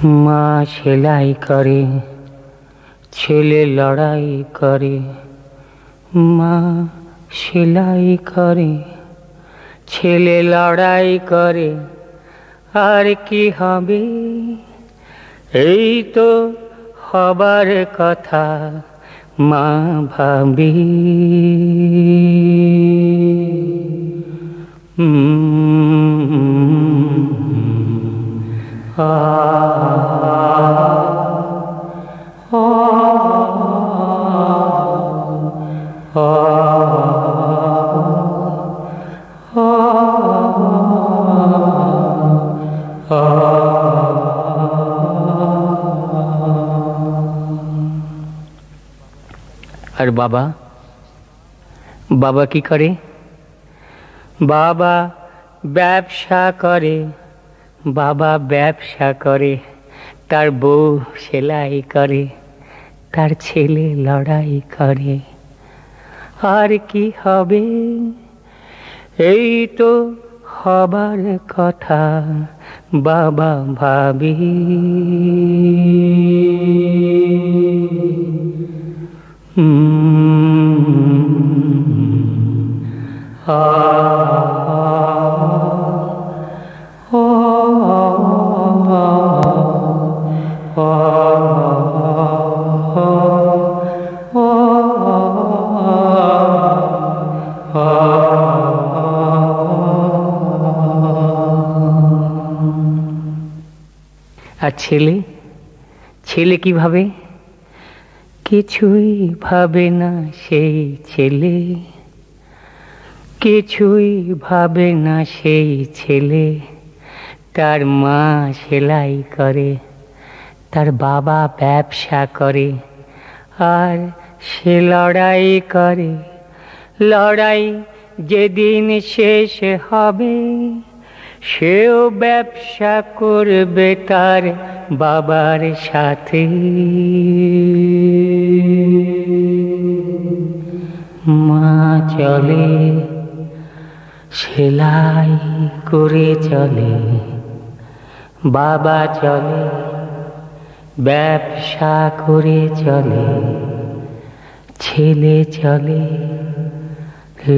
মা সেলাই করে, ছেলে লড়াই করে। মা সেলাই করে, ছেলে লড়াই করে, আর কি হবে? এই তো হবার কথা মা ভাবে। আর বাবা, বাবা কি করে? বাবা ব্যবসা করে, বাবা ব্যবসা করে, তার বউ সেলাই করে, তার ছেলে লড়াই করে, আর কি হবে? এই তো হবার কথা বাবা ভাবি। আর ছেলে, ছেলে কি ভাবে? কিছুই ভাবে না সেই ছেলে, কিছুই ভাবে না সেই ছেলে। তার মা সেলাই করে, তার বাবা ব্যবসা করে, আর সে লড়াই করে। লড়াই যেদিন শেষ হবে, সেও ব্যবসা করবে তার বাবার সাথে। মা চলে, সেলাই করে চলে, বাবা চলে, ব্যবসা করে চলে, ছেলে চলে,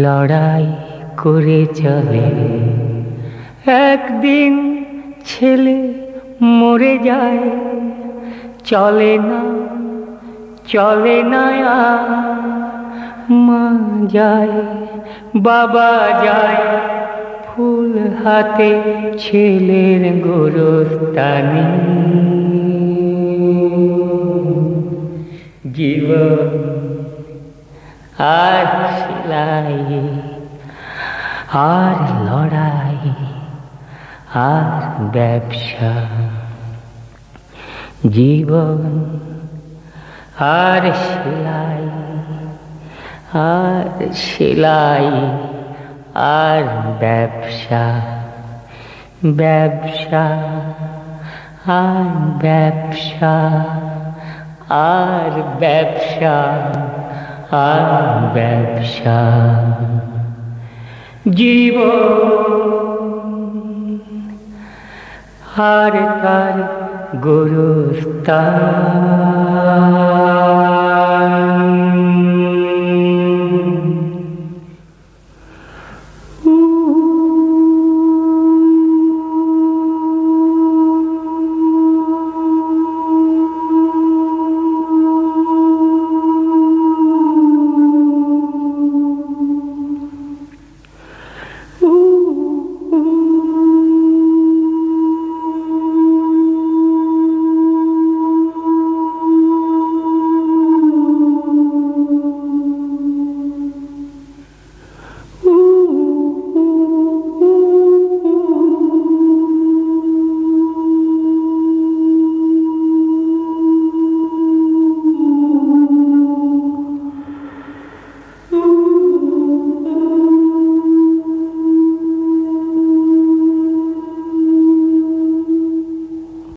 লড়াই করে চলে। একদিন ছেলে মরে যায়, চলে না, চলে না আর। মা যায়, বাবা যায়, ফুল হাতে ছেলের গোরস্তানে। জীবন আর সেলাই, আর লড়াই, আর ব্যবসা। জীবন আর সেলাই, আর সেলাই, আর ব্যবসা। ব্যবসা আর ব্যবসা, আর ব্যবসা, আর ব্যবসা। জীবন আর তার গোরস্তান।